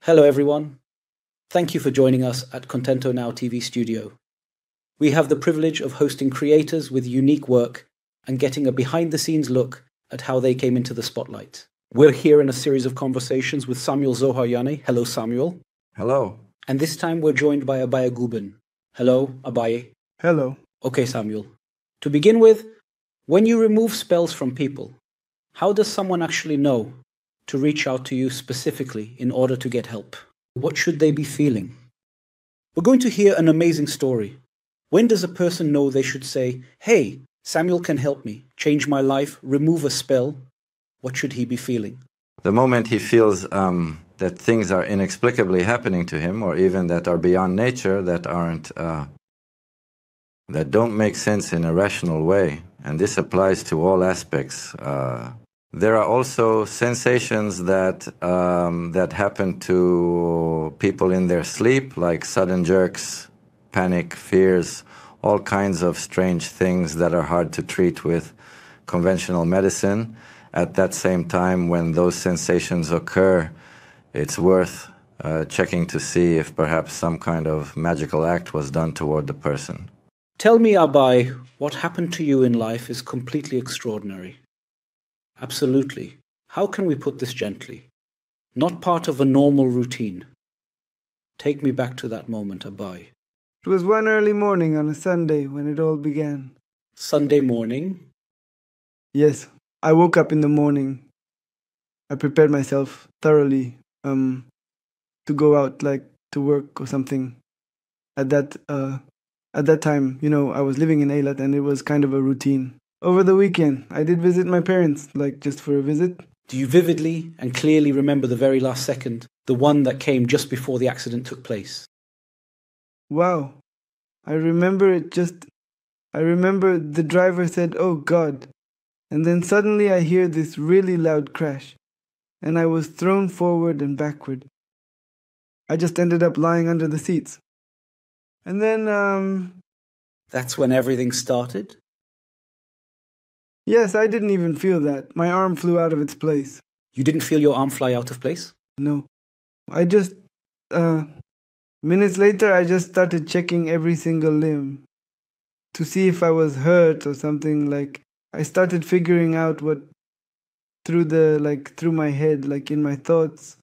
Hello, everyone. Thank you for joining us at Contento Now TV studio. We have the privilege of hosting creators with unique work and getting a behind-the-scenes look at how they came into the spotlight. We're here in a series of conversations with Samuel Zohar Yanai. Hello, Samuel. Hello. And this time we're joined by Abaye Guben. Hello, Abaye. Hello. Okay, Samuel. To begin with, when you remove spells from people, how does someone actually know to reach out to you specifically in order to get help? What should they be feeling? We're going to hear an amazing story. When does a person know they should say, hey, Samuel can help me, change my life, remove a spell? What should he be feeling? The moment he feels that things are inexplicably happening to him, or even that are beyond nature, that don't make sense in a rational way, and this applies to all aspects. There are also sensations that happen to people in their sleep, like sudden jerks, panic, fears, all kinds of strange things that are hard to treat with conventional medicine. At that same time, when those sensations occur, it's worth checking to see if perhaps some kind of magical act was done toward the person. Tell me, Abaye, what happened to you in life is completely extraordinary. Absolutely. How can we put this gently? Not part of a normal routine. Take me back to that moment, Abaye. It was one early morning on a Sunday when it all began. Sunday morning? Yes, I woke up in the morning. I prepared myself thoroughly to go out, like to work or something. At that time, I was living in Eilat and it was kind of a routine. Over the weekend, I did visit my parents, like just for a visit. Do you vividly and clearly remember the very last second, the one that came just before the accident took place? Wow. I remember the driver said, "Oh God." And then suddenly I hear this really loud crash. And I was thrown forward and backward. I just ended up lying under the seats. And then, That's when everything started? Yes, I didn't even feel that. My arm flew out of its place. You didn't feel your arm fly out of place? No. Minutes later, I just started checking every single limb to see if I was hurt or something. Like, I started figuring out through my head, like in my thoughts,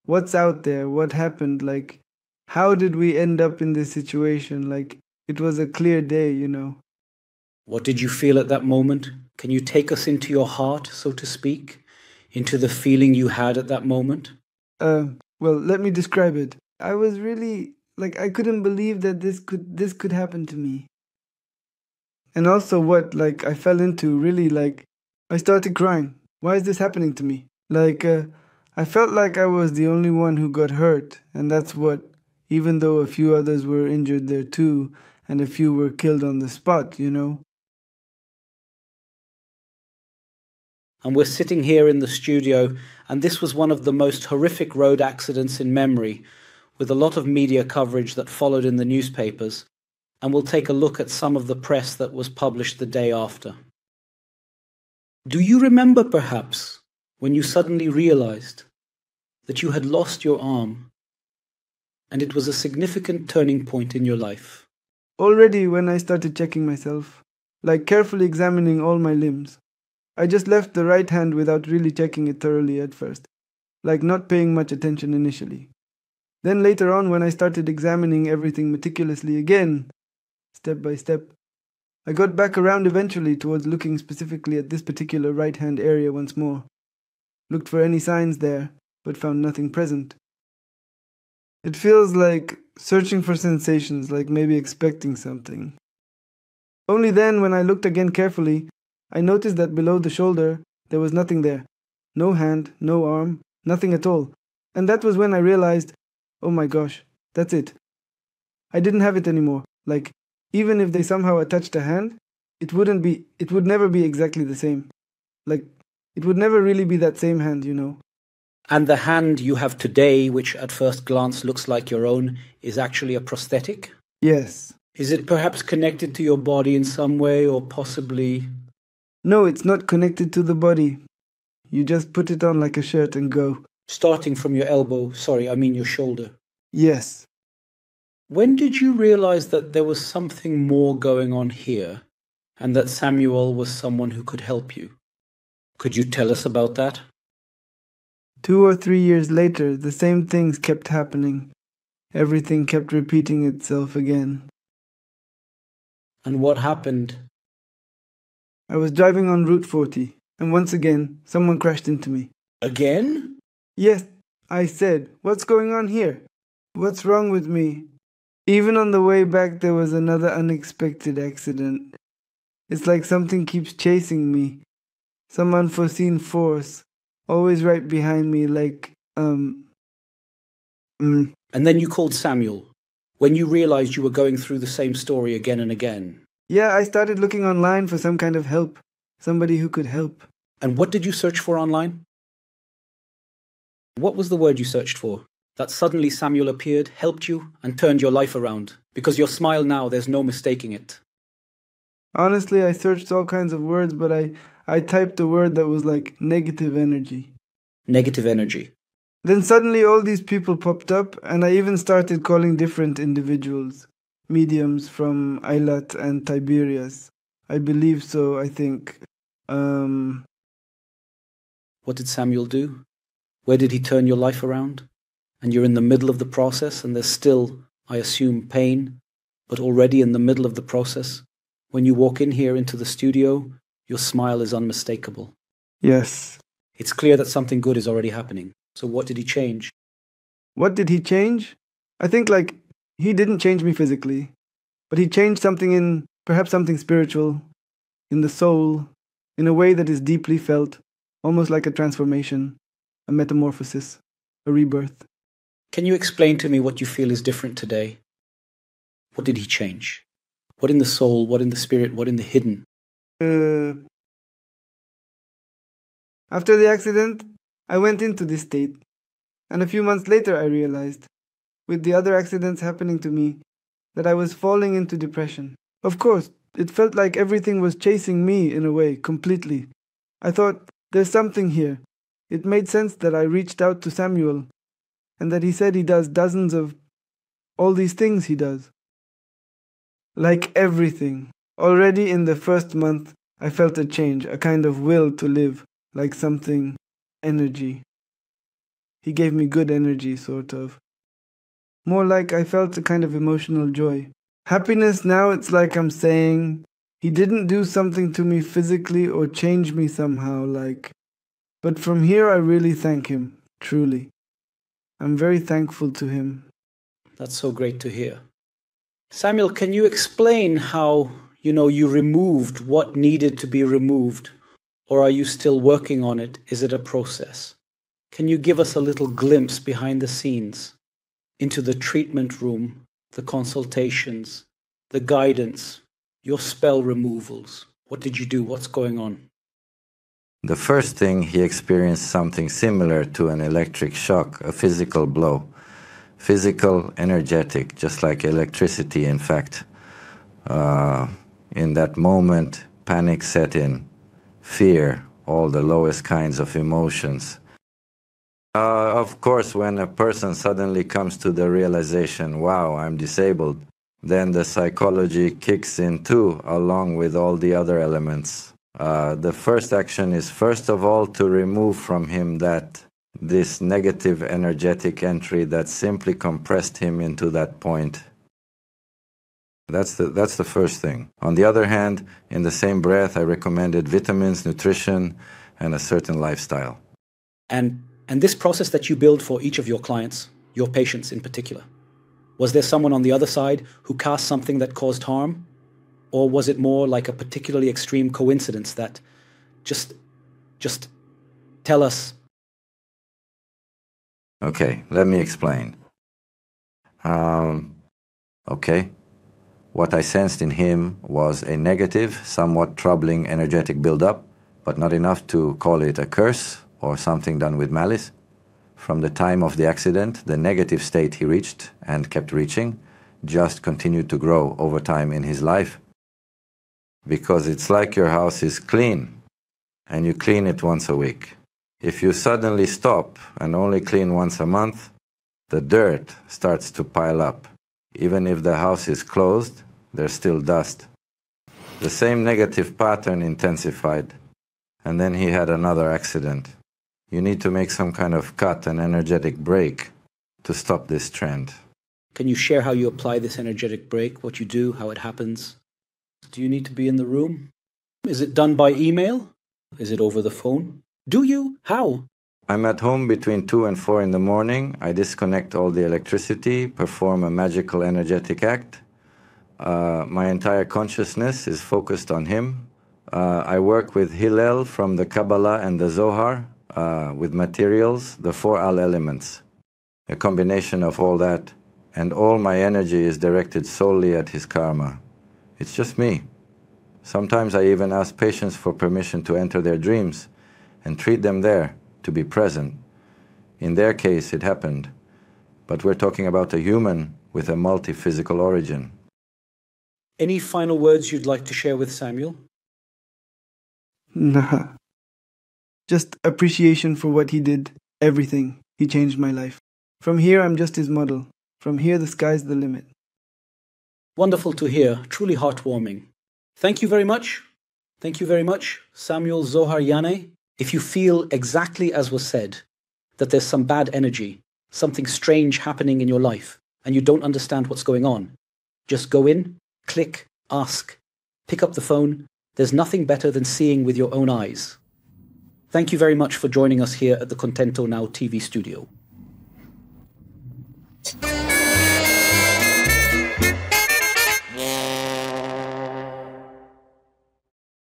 what's out there, what happened, like, how did we end up in this situation? Like, it was a clear day, What did you feel at that moment? Can you take us into your heart, so to speak, into the feeling you had at that moment? Well, let me describe it. I was really, I couldn't believe that this could happen to me. And also I fell into really, I started crying. Why is this happening to me? I felt like I was the only one who got hurt, and that's what, even though a few others were injured there too, and a few were killed on the spot, And we're sitting here in the studio, and this was one of the most horrific road accidents in memory, with a lot of media coverage that followed in the newspapers, and we'll take a look at some of the press that was published the day after. Do you remember, perhaps, when you suddenly realized that you had lost your arm, and it was a significant turning point in your life? Already when I started checking myself, carefully examining all my limbs, I just left the right hand without really checking it thoroughly at first, not paying much attention initially. Then later on, when I started examining everything meticulously again, step by step, I got back around eventually towards looking specifically at this particular right hand area once more. Looked for any signs there, but found nothing present. It feels like searching for sensations, like maybe expecting something. Only then, when I looked again carefully, I noticed that below the shoulder, there was nothing there. No hand, no arm, nothing at all. And that was when I realized, oh my gosh, that's it. I didn't have it anymore. Even if they somehow attached a hand, it would never be exactly the same. It would never really be that same hand, And the hand you have today, which at first glance looks like your own, is actually a prosthetic? Yes. Is it perhaps connected to your body in some way, or possibly... No, it's not connected to the body. You just put it on like a shirt and go. Starting from your elbow, your shoulder. Yes. When did you realize that there was something more going on here and that Samuel was someone who could help you? Could you tell us about that? 2 or 3 years later, the same things kept happening. Everything kept repeating itself again. And what happened? I was driving on Route 40, and once again, someone crashed into me. Again? Yes, I said, what's going on here? What's wrong with me? Even on the way back, there was another unexpected accident. It's like something keeps chasing me. Some unforeseen force, always right behind me, like, And then you called Samuel, when you realized you were going through the same story again and again. Yeah, I started looking online for some kind of help. Somebody who could help. And what did you search for online? What was the word you searched for? That suddenly Samuel appeared, helped you, and turned your life around. Because your smile now, there's no mistaking it. Honestly, I searched all kinds of words, but I typed a word that was like negative energy. Negative energy. Then suddenly all these people popped up, and I even started calling different individuals. Mediums from Eilat and Tiberias. I believe so, I think. What did Samuel do? Where did he turn your life around? And you're in the middle of the process, and there's still, I assume, pain, but already in the middle of the process. When you walk in here into the studio, your smile is unmistakable. Yes. It's clear that something good is already happening. So what did he change? What did he change? I think he didn't change me physically, but he changed something in, perhaps something spiritual, in the soul, in a way that is deeply felt, almost like a transformation, a metamorphosis, a rebirth. Can you explain to me what you feel is different today? What did he change? What in the soul, what in the spirit, what in the hidden? After the accident, I went into this state, and a few months later I realized, with the other accidents happening to me, that I was falling into depression. Of course, it felt like everything was chasing me in a way, completely. I thought, there's something here. It made sense that I reached out to Samuel, and that he said he does dozens of all these things he does. Like everything. Already in the first month, I felt a change, a kind of will to live, like something, energy. He gave me good energy, sort of. More like I felt a kind of emotional joy. Happiness now, it's like I'm saying, he didn't do something to me physically or change me somehow, but from here I really thank him, truly. I'm very thankful to him. That's so great to hear. Samuel, can you explain how, you removed what needed to be removed? Or are you still working on it? Is it a process? Can you give us a little glimpse behind the scenes into the treatment room, the consultations, the guidance, your spell removals? What did you do? What's going on? The first thing, he experienced something similar to an electric shock, a physical blow. Physical, energetic, just like electricity, in fact. In that moment, panic set in, fear, all the lowest kinds of emotions. Of course, when a person suddenly comes to the realization, wow, I'm disabled, then the psychology kicks in too, along with all the other elements. The first action is, first of all, to remove from him this negative energetic entry that simply compressed him into that point. That's the first thing. On the other hand, in the same breath, I recommended vitamins, nutrition, and a certain lifestyle. And this process that you build for each of your clients, your patients in particular, was there someone on the other side who cast something that caused harm? Or was it more like a particularly extreme coincidence that just tell us? Okay, let me explain. Okay. What I sensed in him was a negative, somewhat troubling energetic buildup, but not enough to call it a curse or something done with malice. From the time of the accident, the negative state he reached and kept reaching just continued to grow over time in his life. Because it's like your house is clean, and you clean it once a week. If you suddenly stop and only clean once a month, the dirt starts to pile up. Even if the house is closed, there's still dust. The same negative pattern intensified, and then he had another accident. You need to make some kind of cut, an energetic break, to stop this trend. Can you share how you apply this energetic break, what you do, how it happens? Do you need to be in the room? Is it done by email? Is it over the phone? Do you? How? I'm at home between 2 and 4 in the morning. I disconnect all the electricity, perform a magical energetic act. My entire consciousness is focused on him. I work with Hillel from the Kabbalah and the Zohar, with materials, the 4 Al elements, a combination of all that, and all my energy is directed solely at his karma. It's just me. Sometimes I even ask patients for permission to enter their dreams and treat them there, to be present. In their case, it happened. But we're talking about a human with a multi-physical origin. Any final words you'd like to share with Samuel? Nah. Just appreciation for what he did. Everything. He changed my life. From here, I'm just his model. From here, the sky's the limit. Wonderful to hear. Truly heartwarming. Thank you very much. Thank you very much, Samuel, Zohar, Yanai. If you feel exactly as was said, that there's some bad energy, something strange happening in your life, and you don't understand what's going on, just go in, click, ask, pick up the phone. There's nothing better than seeing with your own eyes. Thank you very much for joining us here at the Contento Now TV studio.